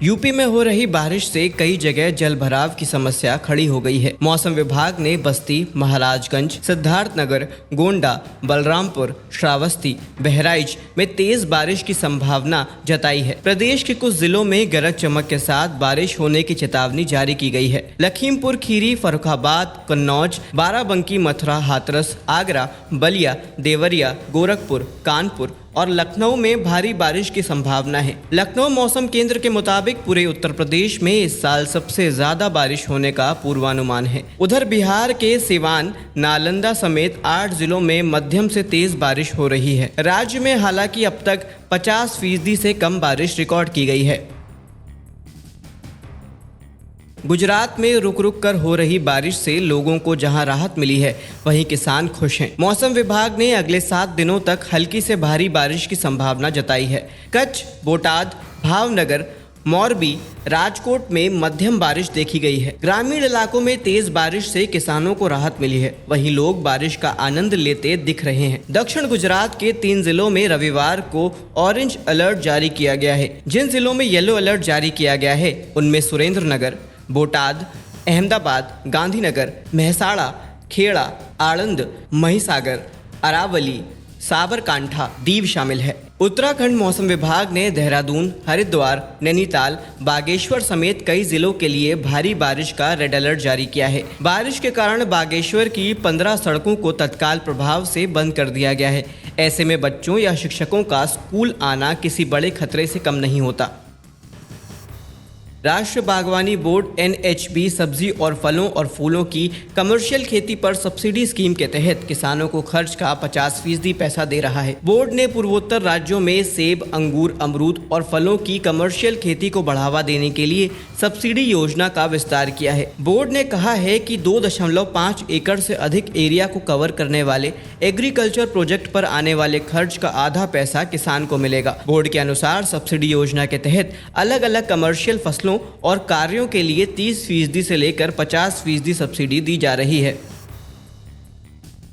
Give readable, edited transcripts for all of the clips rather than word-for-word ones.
UP में हो रही बारिश से कई जगह जल भराव की समस्या खड़ी हो गई है। मौसम विभाग ने बस्ती, महाराजगंज, सिद्धार्थनगर, गोंडा, बलरामपुर, श्रावस्ती, बहराइच में तेज बारिश की संभावना जताई है। प्रदेश के कुछ जिलों में गरज चमक के साथ बारिश होने की चेतावनी जारी की गई है। लखीमपुर खीरी, फर्रुखाबाद, कन्नौज, बाराबंकी, मथुरा, हाथरस, आगरा, बलिया, देवरिया, गोरखपुर, कानपुर और लखनऊ में भारी बारिश की संभावना है। लखनऊ मौसम केंद्र के मुताबिक पूरे उत्तर प्रदेश में इस साल सबसे ज्यादा बारिश होने का पूर्वानुमान है। उधर बिहार के सिवान, नालंदा समेत 8 जिलों में मध्यम से तेज बारिश हो रही है। राज्य में हालांकि अब तक 50% से कम बारिश रिकॉर्ड की गई है। गुजरात में रुक रुक कर हो रही बारिश से लोगों को जहां राहत मिली है, वहीं किसान खुश हैं। मौसम विभाग ने अगले 7 दिनों तक हल्की से भारी बारिश की संभावना जताई है। कच्छ, बोटाद, भावनगर, मोरबी, राजकोट में मध्यम बारिश देखी गई है। ग्रामीण इलाकों में तेज बारिश से किसानों को राहत मिली है, वहीं लोग बारिश का आनंद लेते दिख रहे हैं। दक्षिण गुजरात के 3 जिलों में रविवार को ऑरेंज अलर्ट जारी किया गया है। जिन जिलों में येलो अलर्ट जारी किया गया है उनमें सुरेंद्रनगर, बोटाद, अहमदाबाद, गांधीनगर, महसाड़ा, खेड़ा, आणंद, महिसागर, अरावली, साबरकांठा, दीव शामिल है। उत्तराखंड मौसम विभाग ने देहरादून, हरिद्वार, नैनीताल, बागेश्वर समेत कई जिलों के लिए भारी बारिश का रेड अलर्ट जारी किया है। बारिश के कारण बागेश्वर की 15 सड़कों को तत्काल प्रभाव से बंद कर दिया गया है। ऐसे में बच्चों या शिक्षकों का स्कूल आना किसी बड़े खतरे से कम नहीं होता। राष्ट्रीय बागवानी बोर्ड NHB सब्जी और फलों और फूलों की कमर्शियल खेती पर सब्सिडी स्कीम के तहत किसानों को खर्च का 50% पैसा दे रहा है। बोर्ड ने पूर्वोत्तर राज्यों में सेब, अंगूर, अमरूद और फलों की कमर्शियल खेती को बढ़ावा देने के लिए सब्सिडी योजना का विस्तार किया है। बोर्ड ने कहा है कि 2.5 एकड़ से अधिक एरिया को कवर करने वाले एग्रीकल्चर प्रोजेक्ट पर आने वाले खर्च का आधा पैसा किसान को मिलेगा। बोर्ड के अनुसार सब्सिडी योजना के तहत अलग अलग कमर्शियल फसलों और कार्यों के लिए 30% से लेकर 50% सब्सिडी दी जा रही है।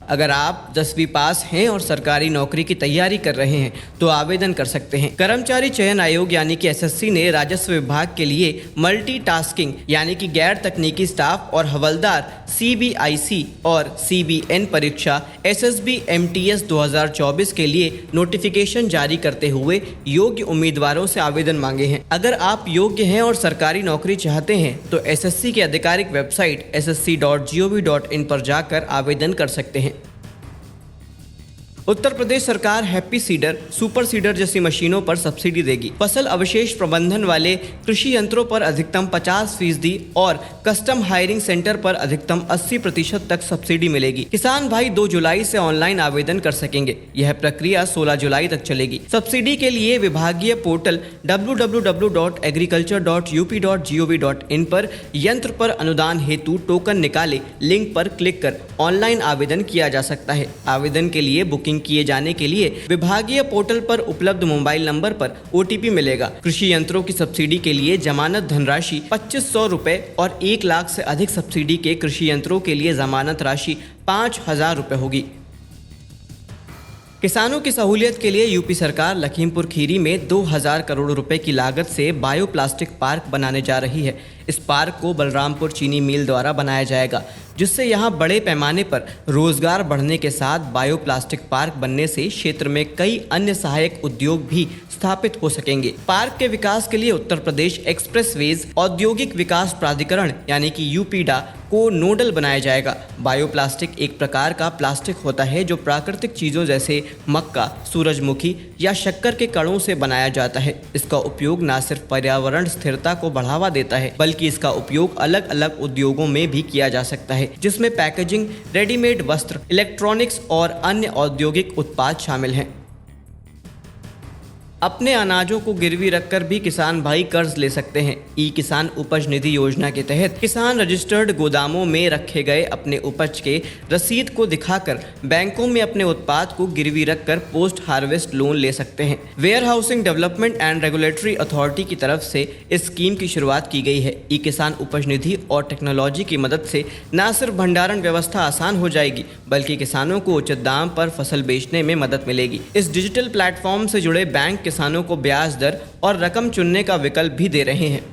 अगर आप 10वीं पास हैं और सरकारी नौकरी की तैयारी कर रहे हैं तो आवेदन कर सकते हैं। कर्मचारी चयन आयोग यानी कि SSC ने राजस्व विभाग के लिए मल्टीटास्किंग यानी कि गैर तकनीकी स्टाफ और हवलदार CBIC और CBN परीक्षा SSB MTS 2024 के लिए नोटिफिकेशन जारी करते हुए योग्य उम्मीदवारों से आवेदन मांगे हैं। अगर आप योग्य हैं और सरकारी नौकरी चाहते हैं तो SSC की आधिकारिक वेबसाइट ssc.gov.in पर जाकर आवेदन कर सकते हैं। उत्तर प्रदेश सरकार हैप्पी सीडर, सुपर सीडर जैसी मशीनों पर सब्सिडी देगी। फसल अवशेष प्रबंधन वाले कृषि यंत्रों पर अधिकतम 50% और कस्टम हायरिंग सेंटर पर अधिकतम 80% तक सब्सिडी मिलेगी। किसान भाई 2 जुलाई से ऑनलाइन आवेदन कर सकेंगे। यह प्रक्रिया 16 जुलाई तक चलेगी। सब्सिडी के लिए विभागीय पोर्टल www.agriculture.up.gov.in पर यंत्र पर अनुदान हेतु टोकन निकाले लिंक पर क्लिक कर ऑनलाइन आवेदन किया जा सकता है। आवेदन के लिए बुकिंग किए जाने के लिए विभागीय पोर्टल पर उपलब्ध मोबाइल नंबर पर OTP मिलेगा। कृषि यंत्रों की सब्सिडी के लिए जमानत धनराशि 2500 रुपए और 1 लाख से अधिक सब्सिडी के कृषि यंत्रों के लिए जमानत राशि 5000 रुपए होगी। किसानों की सहूलियत के लिए यूपी सरकार लखीमपुर खीरी में 2000 करोड़ रुपए की लागत से बायोप्लास्टिक पार्क बनाने जा रही है। इस पार्क को बलरामपुर चीनी मिल द्वारा बनाया जाएगा, जिससे यहां बड़े पैमाने पर रोजगार बढ़ने के साथ बायोप्लास्टिक पार्क बनने से क्षेत्र में कई अन्य सहायक उद्योग भी स्थापित हो सकेंगे। पार्क के विकास के लिए उत्तर प्रदेश एक्सप्रेसवेज औद्योगिक विकास प्राधिकरण यानी कि UPDA को नोडल बनाया जाएगा। बायोप्लास्टिक एक प्रकार का प्लास्टिक होता है जो प्राकृतिक चीजों जैसे मक्का, सूरजमुखी या शक्कर के कणों से बनाया जाता है। इसका उपयोग न सिर्फ पर्यावरण स्थिरता को बढ़ावा देता है बल्कि इसका उपयोग अलग अलग उद्योगों में भी किया जा सकता है, जिसमें पैकेजिंग, रेडीमेड वस्त्र, इलेक्ट्रॉनिक्स और अन्य औद्योगिक उत्पाद शामिल हैं। अपने अनाजों को गिरवी रखकर भी किसान भाई कर्ज ले सकते हैं। किसान उपज निधि योजना के तहत किसान रजिस्टर्ड गोदामों में रखे गए अपने उपज के रसीद को दिखाकर बैंकों में अपने उत्पाद को गिरवी रखकर पोस्ट हार्वेस्ट लोन ले सकते हैं। Warehousing development and regulatory authority की तरफ से इस स्कीम की शुरुआत की गई है। किसान उपज निधि और टेक्नोलॉजी की मदद से न सिर्फ भंडारण व्यवस्था आसान हो जाएगी बल्कि किसानों को उचित दाम पर फसल बेचने में मदद मिलेगी। इस डिजिटल प्लेटफॉर्म से जुड़े बैंक किसानों को ब्याज दर और रकम चुनने का विकल्प भी दे रहे हैं।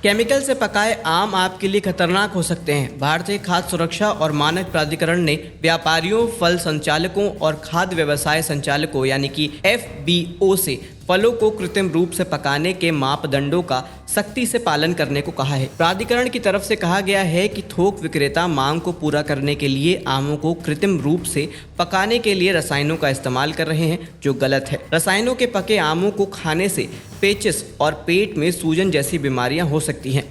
केमिकल से पकाए आम आपके लिए खतरनाक हो सकते हैं। भारतीय खाद्य सुरक्षा और मानक प्राधिकरण ने व्यापारियों, फल संचालकों और खाद्य व्यवसाय संचालकों यानी कि FBO से फलों को कृत्रिम रूप से पकाने के मापदंडों का सख्ती से पालन करने को कहा है। प्राधिकरण की तरफ से कहा गया है कि थोक विक्रेता मांग को पूरा करने के लिए आमों को कृत्रिम रूप से पकाने के लिए रसायनों का इस्तेमाल कर रहे हैं, जो गलत है। रसायनों के पके आमों को खाने से पेचिस और पेट में सूजन जैसी बीमारियां हो सकती हैं।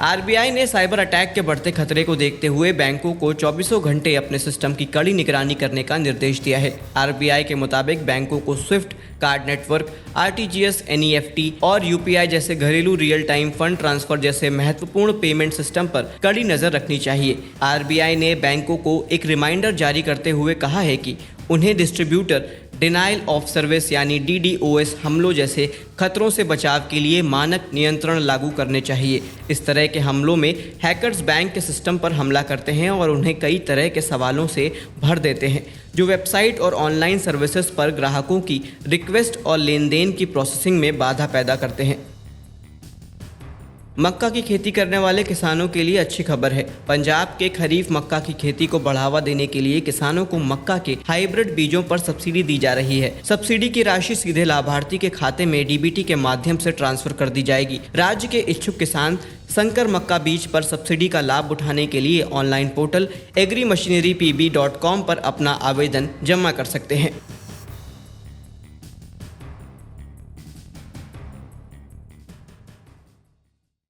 RBI ने साइबर अटैक के बढ़ते खतरे को देखते हुए बैंकों को 24 घंटे अपने सिस्टम की कड़ी निगरानी करने का निर्देश दिया है। RBI के मुताबिक बैंकों को Swift card network, RTGS, NEFT और UPI जैसे घरेलू रियल टाइम फंड ट्रांसफर जैसे महत्वपूर्ण पेमेंट सिस्टम पर कड़ी नजर रखनी चाहिए। RBI ने बैंकों को एक रिमाइंडर जारी करते हुए कहा है कि उन्हें डिस्ट्रीब्यूटर डिनाइल ऑफ सर्विस यानी DDoS हमलों जैसे खतरों से बचाव के लिए मानक नियंत्रण लागू करने चाहिए। इस तरह के हमलों में हैकर्स बैंक के सिस्टम पर हमला करते हैं और उन्हें कई तरह के सवालों से भर देते हैं, जो वेबसाइट और ऑनलाइन सर्विसेज पर ग्राहकों की रिक्वेस्ट और लेन देन की प्रोसेसिंग में बाधा पैदा करते हैं। मक्का की खेती करने वाले किसानों के लिए अच्छी खबर है। पंजाब के खरीफ मक्का की खेती को बढ़ावा देने के लिए किसानों को मक्का के हाइब्रिड बीजों पर सब्सिडी दी जा रही है। सब्सिडी की राशि सीधे लाभार्थी के खाते में DBT के माध्यम से ट्रांसफर कर दी जाएगी। राज्य के इच्छुक किसान संकर मक्का बीज पर सब्सिडी का लाभ उठाने के लिए ऑनलाइन पोर्टल agrimachinerypb.com पर अपना आवेदन जमा कर सकते हैं।